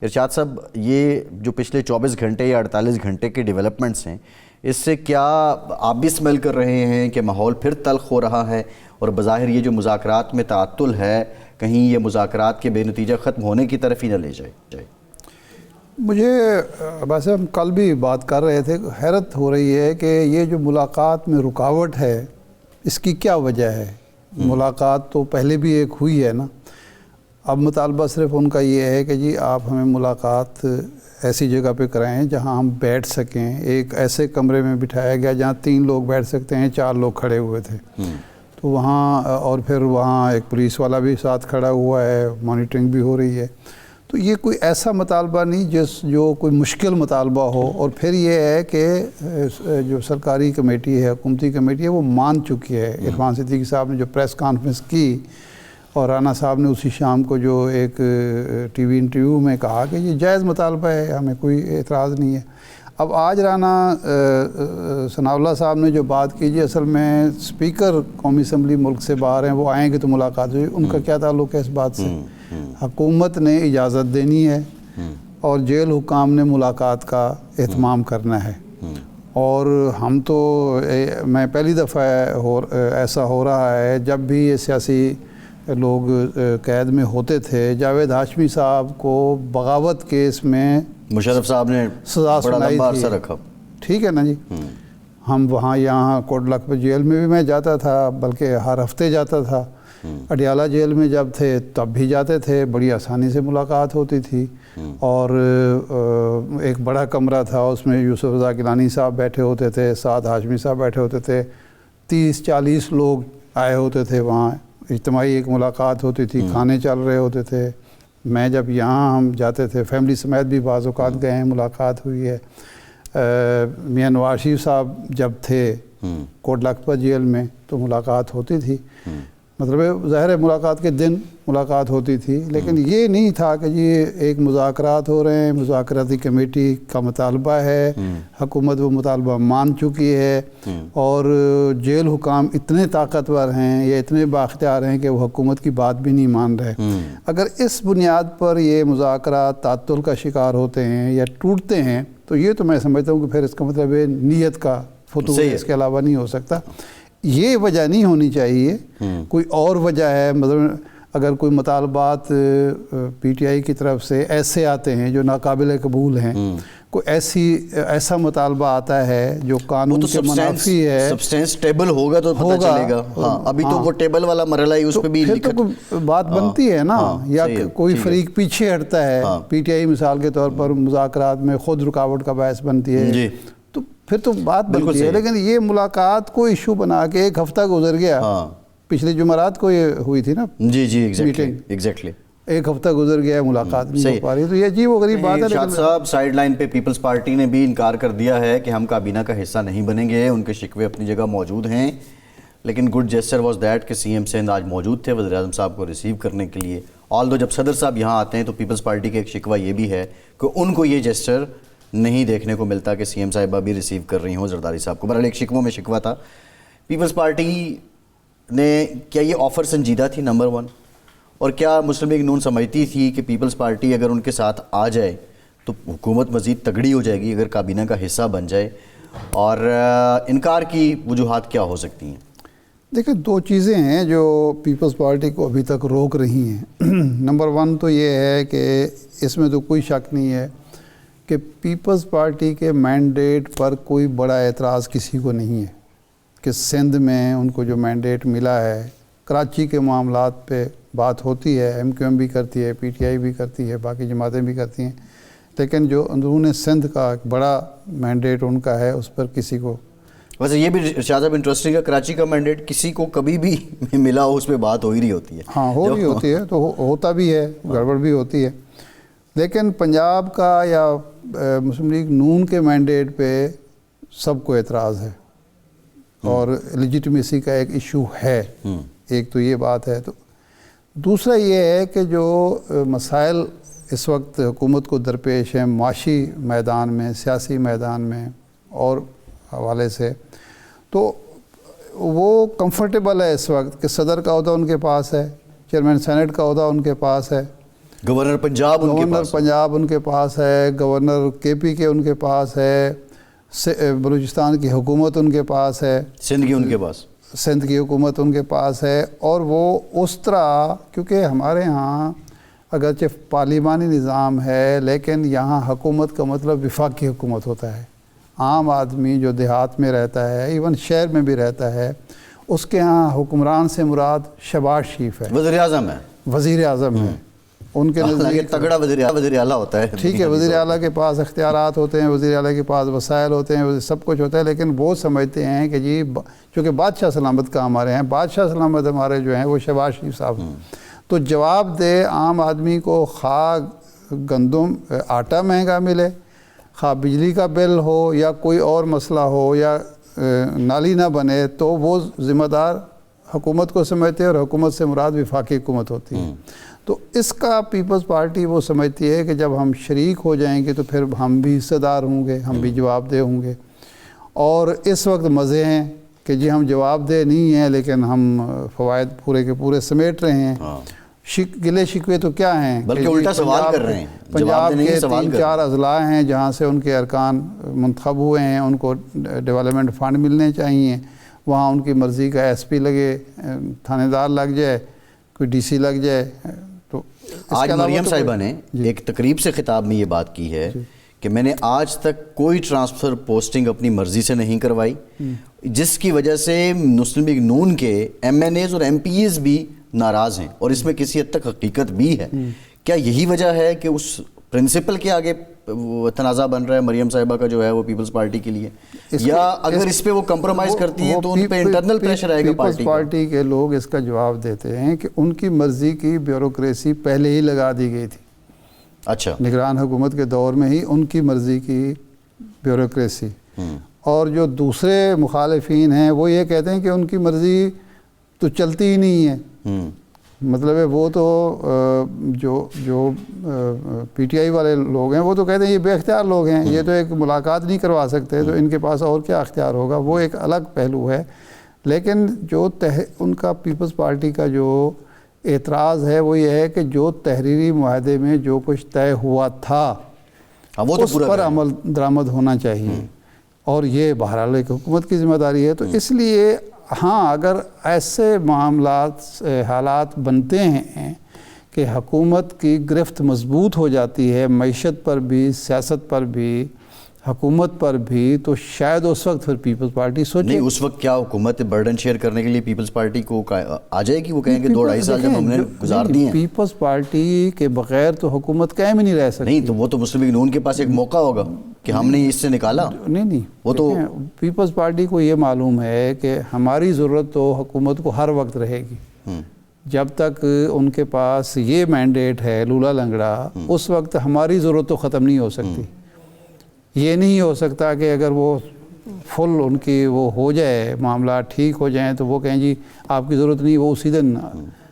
ارشاد صاحب، یہ جو پچھلے 24 گھنٹے یا 48 گھنٹے کے ڈیولپمنٹس ہیں، اس سے کیا آپ بھی سمیل کر رہے ہیں کہ ماحول پھر تلخ ہو رہا ہے اور بظاہر یہ جو مذاکرات میں تعطل ہے کہیں یہ مذاکرات کے بے نتیجہ ختم ہونے کی طرف ہی نہ لے جائے؟ مجھے ویسے ہم کل بھی بات کر رہے تھے، حیرت ہو رہی ہے کہ یہ جو ملاقات میں رکاوٹ ہے اس کی کیا وجہ ہے؟ ملاقات تو پہلے بھی ایک ہوئی ہے نا۔ اب مطالبہ صرف ان کا یہ ہے کہ جی آپ ہمیں ملاقات ایسی جگہ پہ کرائیں جہاں ہم بیٹھ سکیں۔ ایک ایسے کمرے میں بٹھایا گیا جہاں 3 لوگ بیٹھ سکتے ہیں، 4 لوگ کھڑے ہوئے تھے، تو وہاں اور پھر وہاں ایک پولیس والا بھی ساتھ کھڑا ہوا ہے، مانیٹرنگ بھی ہو رہی ہے۔ تو یہ کوئی ایسا مطالبہ نہیں جو کوئی مشکل مطالبہ ہو، اور پھر یہ ہے کہ جو سرکاری کمیٹی ہے، حکومتی کمیٹی ہے، وہ مان چکی ہے۔ عرفان صدیقی صاحب نے جو پریس کانفرنس کی اور رانا صاحب نے اسی شام کو جو ایک ٹی وی انٹرویو میں کہا کہ یہ جائز مطالبہ ہے، ہمیں کوئی اعتراض نہیں ہے۔ اب آج رانا ثناء اللہ صاحب نے جو بات کی، جی اصل میں اسپیکر قومی اسمبلی ملک سے باہر ہیں، وہ آئیں گے تو ملاقات ہوئی، ان کا کیا تعلق ہے اس بات سے؟ حکومت نے اجازت دینی ہے اور جیل حکام نے ملاقات کا اہتمام کرنا ہے، اور ہم تو میں پہلی دفعہ ایسا ہو رہا ہے جب بھی یہ سیاسی لوگ قید میں ہوتے تھے۔ جاوید ہاشمی صاحب کو بغاوت کیس میں مشرف صاحب نے سزا بڑا سنائی لمبا تھی، عرصہ رکھا، ٹھیک ہے نا جی۔ ہم وہاں یہاں کوٹ لکھپت جیل میں بھی میں جاتا تھا، بلکہ ہر ہفتے جاتا تھا۔ اڈیالہ جیل میں جب تھے تب بھی جاتے تھے، بڑی آسانی سے ملاقات ہوتی تھی، اور ایک بڑا کمرہ تھا، اس میں یوسف رضا گیلانی صاحب بیٹھے ہوتے تھے، ساتھ ہاشمی صاحب بیٹھے ہوتے تھے، 30-40 لوگ آئے ہوتے تھے، وہاں اجتماعی ایک ملاقات ہوتی تھی، کھانے چل رہے ہوتے تھے۔ میں جب یہاں ہم جاتے تھے فیملی سمیت بھی بعض اوقات گئے ہیں، ملاقات ہوئی ہے۔ میاں نواز شریف صاحب جب تھے کوٹ لکھپت جیل میں تو ملاقات ہوتی تھی، مطلب ظاہر ہے ملاقات کے دن ملاقات ہوتی تھی، لیکن یہ نہیں تھا کہ جی ایک مذاکرات ہو رہے ہیں، مذاکراتی کمیٹی کا مطالبہ ہے، حکومت وہ مطالبہ مان چکی ہے، اور جیل حکام اتنے طاقتور ہیں یا اتنے بااختیار ہیں کہ وہ حکومت کی بات بھی نہیں مان رہے۔ اگر اس بنیاد پر یہ مذاکرات تعطل کا شکار ہوتے ہیں یا ٹوٹتے ہیں تو یہ تو میں سمجھتا ہوں کہ پھر اس کا مطلب ہے نیت کا فتور، اس کے علاوہ نہیں ہو سکتا۔ یہ وجہ نہیں ہونی چاہیے، کوئی اور وجہ ہے۔ مطلب اگر کوئی مطالبات پی ٹی آئی کی طرف سے ایسے آتے ہیں جو ناقابل قبول ہیں، کوئی ایسا مطالبہ آتا ہے جو قانون کے منافی ہے، سبسٹینس ٹیبل ہوگا تو پتہ چلے گا۔ ہاں، ابھی تو وہ ٹیبل والا مرحلہ ہی، اس پہ بھی پھر تو کوئی بات بنتی ہے نا، یا کوئی فریق پیچھے ہٹتا ہے۔ پی ٹی آئی مثال کے طور پر مذاکرات میں خود رکاوٹ کا باعث بنتی ہے، تو پھر تو بات بنتی ہے۔ لیکن یہ ملاقات کو ایشو بنا کے ایک ہفتہ گزر گیا، پچھلے جمعرات کو یہ ہوئی تھی نا ایگزیکٹلی، ایک ہفتہ گزر گیا، ملاقات نہیں ہو پا رہی، تو یہ عجیب و غریب بات ہے۔ ارشاد صاحب، سائیڈ لائن پہ پیپلز پارٹی نے بھی انکار کر دیا ہے کہ ہم کابینہ کا حصہ نہیں بنیں گے، ان کے شکوے اپنی جگہ موجود ہیں، لیکن گڈ جیسچر واز دیٹ کہ سی ایم سندھ آج موجود تھے وزیر اعظم صاحب کو ریسیو کرنے کے لیے۔ آلدو جب صدر صاحب یہاں آتے ہیں تو پیپلز پارٹی کا ایک شکوہ یہ بھی ہے کہ ان کو یہ جیسچر نہیں دیکھنے کو ملتا کہ سی ایم صاحبہ بھی ریسیو کر رہی ہوں زرداری صاحب کو۔ بہرحال ایک شکووں میں شکوہ تھا۔ پیپلز پارٹی نے کیا یہ آفر سنجیدہ تھی؟ نمبر 1، اور کیا مسلم لیگ نون سمجھتی تھی کہ پیپلز پارٹی اگر ان کے ساتھ آ جائے تو حکومت مزید تگڑی ہو جائے گی اگر کابینہ کا حصہ بن جائے، اور انکار کی وجوہات کیا ہو سکتی ہیں؟ دیکھیں، 2 چیزیں ہیں جو پیپلز پارٹی کو ابھی تک روک رہی ہیں۔ نمبر 1 تو یہ ہے کہ اس میں تو کوئی شک نہیں ہے کہ پیپلز پارٹی کے مینڈیٹ پر کوئی بڑا اعتراض کسی کو نہیں ہے، کہ سندھ میں ان کو جو مینڈیٹ ملا ہے، کراچی کے معاملات پہ بات ہوتی ہے، ایم کیو ایم بھی کرتی ہے، پی ٹی آئی بھی کرتی ہے، باقی جماعتیں بھی کرتی ہیں، لیکن جو اندرون سندھ کا ایک بڑا مینڈیٹ ان کا ہے، اس پر کسی کو۔ ویسے یہ بھی ارشاد صاحب انٹرسٹنگ ہے، کراچی کا مینڈیٹ کسی کو کبھی بھی ملا ہو اس پہ بات ہو ہی رہی ہوتی ہے۔ ہاں، ہو رہی ہوتی ہے، تو ہوتا بھی ہے، گڑبڑ بھی ہوتی ہے، لیکن پنجاب کا یا مسلم لیگ نون کے مینڈیٹ پہ سب کو اعتراض ہے اور لیجیٹمیسی کا ایک ایشو ہے۔ ایک تو یہ بات ہے، تو دوسرا یہ ہے کہ جو مسائل اس وقت حکومت کو درپیش ہیں معاشی میدان میں، سیاسی میدان میں اور حوالے سے، تو وہ کمفرٹیبل ہے اس وقت کہ صدر کا عہدہ ان کے پاس ہے، چیئرمین سینٹ کا عہدہ ان کے پاس ہے، گورنر پنجاب ان کے گورنر پاس، پنجاب ان کے پاس ہے، گورنر KP کے ان کے پاس ہے، بلوچستان کی حکومت ان کے پاس ہے، سندھ کی ان کے پاس، سندھ کی حکومت ان کے پاس ہے. اور وہ اس طرح، کیونکہ ہمارے ہاں اگرچہ پارلیمانی نظام ہے لیکن یہاں حکومت کا مطلب وفاقی حکومت ہوتا ہے. عام آدمی جو دیہات میں رہتا ہے، ایون شہر میں بھی رہتا ہے، اس کے ہاں حکمران سے مراد شہباز شریف ہے، وزیر اعظم ہے، وزیر اعظم ہے. ان کے نزدیک تگڑا وزیر اعلیٰ ہوتا ہے. ٹھیک ہے، وزیر اعلیٰ کے پاس اختیارات ہوتے ہیں، وزیر اعلیٰ کے پاس وسائل ہوتے ہیں، سب کچھ ہوتا ہے، لیکن وہ سمجھتے ہیں کہ جی چونکہ بادشاہ سلامت کا ہمارے ہیں، بادشاہ سلامت ہمارے جو ہیں وہ شہباز شریف صاحب ہیں. تو جواب دے عام آدمی کو خواہ گندم آٹا مہنگا ملے، خواہ بجلی کا بل ہو یا کوئی اور مسئلہ ہو یا نالی نہ بنے، تو وہ ذمہ دار حکومت کو سمجھتے ہیں، اور حکومت سے مراد وفاقی حکومت ہوتی ہے. تو اس کا پیپلز پارٹی وہ سمجھتی ہے کہ جب ہم شریک ہو جائیں گے تو پھر ہم بھی حصہ دار ہوں گے، ہم بھی جواب دہ ہوں گے. اور اس وقت مزے ہیں کہ جی ہم جواب دہ نہیں ہیں لیکن ہم فوائد پورے کے پورے سمیٹ رہے ہیں. گلے شکوے تو کیا ہیں، بلکہ الٹا سوال کر رہے ہیں، پنجاب کے 3-4 اضلاع ہیں جہاں سے ان کے ارکان منتخب ہوئے ہیں، ان کو ڈیولپمنٹ فنڈ ملنے چاہیے. وہاں ان کی مرضی کا SP لگے، تھانے دار لگ جائے، کوئی DC لگ جائے. تو آج مریم صاحبہ نے ایک تقریب سے خطاب میں یہ بات کی ہے کہ میں نے آج تک کوئی ٹرانسفر پوسٹنگ اپنی مرضی سے نہیں کروائی، جس کی وجہ سے مسلم لیگ نون کے MNAs اور MPs بھی ناراض ہیں، اور اس میں کسی حد تک حقیقت بھی ہے. کیا یہی وجہ ہے کہ اس پرنسپل کے آگے تنازع بن رہا ہے مریم صاحبہ کا جو ہے وہ پیپلز پارٹی کے لیے، یا اگر اس پہ وہ کمپرومائز کرتی ہیں تو ان پہ انٹرنل پریشر آئے گا پیپلز پارٹی کے لوگ اس کا جواب دیتے ہیں کہ ان کی مرضی کی بیوروکریسی پہلے ہی لگا دی گئی تھی. اچھا، نگران حکومت کے دور میں ہی ان کی مرضی کی بیوروکریسی. اور جو دوسرے مخالفین ہیں وہ یہ کہتے ہیں کہ ان کی مرضی تو چلتی ہی نہیں ہے. مطلب ہے وہ تو جو PTI والے لوگ ہیں وہ تو کہتے ہیں یہ بے اختیار لوگ ہیں، یہ تو ایک ملاقات نہیں کروا سکتے، تو ان کے پاس اور کیا اختیار ہوگا. وہ ایک الگ پہلو ہے. لیکن جو ان کا پیپلز پارٹی کا جو اعتراض ہے وہ یہ ہے کہ جو تحریری معاہدے میں جو کچھ طے ہوا تھا اس پر عمل درآمد ہونا چاہیے، اور یہ بہرحال ایک حکومت کی ذمہ داری ہے. تو اس لیے ہاں اگر ایسے معاملات حالات بنتے ہیں کہ حکومت کی گرفت مضبوط ہو جاتی ہے معیشت پر بھی، سیاست پر بھی، حکومت پر بھی، تو شاید اس وقت پھر پیپلز پارٹی سوچے. نہیں، اس وقت کیا حکومت برڈن شیئر کرنے کے لیے پیپلز پارٹی کو آ جائے گی؟ وہ کہیں گے 2-2.5 سال جب ہم نے گزار دیے ہیں. پیپلز پارٹی کے بغیر تو حکومت قائم ہی نہیں رہ سکتی. نہیں تو وہ تو مسلم لیگ نون کے پاس ایک موقع ہوگا کہ ہم نے اس سے نکالا. نہیں وہ تو پیپلز پارٹی کو یہ معلوم ہے کہ ہماری ضرورت تو حکومت کو ہر وقت رہے گی. جب تک ان کے پاس یہ مینڈیٹ ہے لولا لنگڑا، اس وقت ہماری ضرورت تو ختم نہیں ہو سکتی. یہ نہیں ہو سکتا کہ اگر وہ فل ان کی وہ ہو جائے، معاملات ٹھیک ہو جائیں، تو وہ کہیں جی آپ کی ضرورت نہیں، وہ اسی دن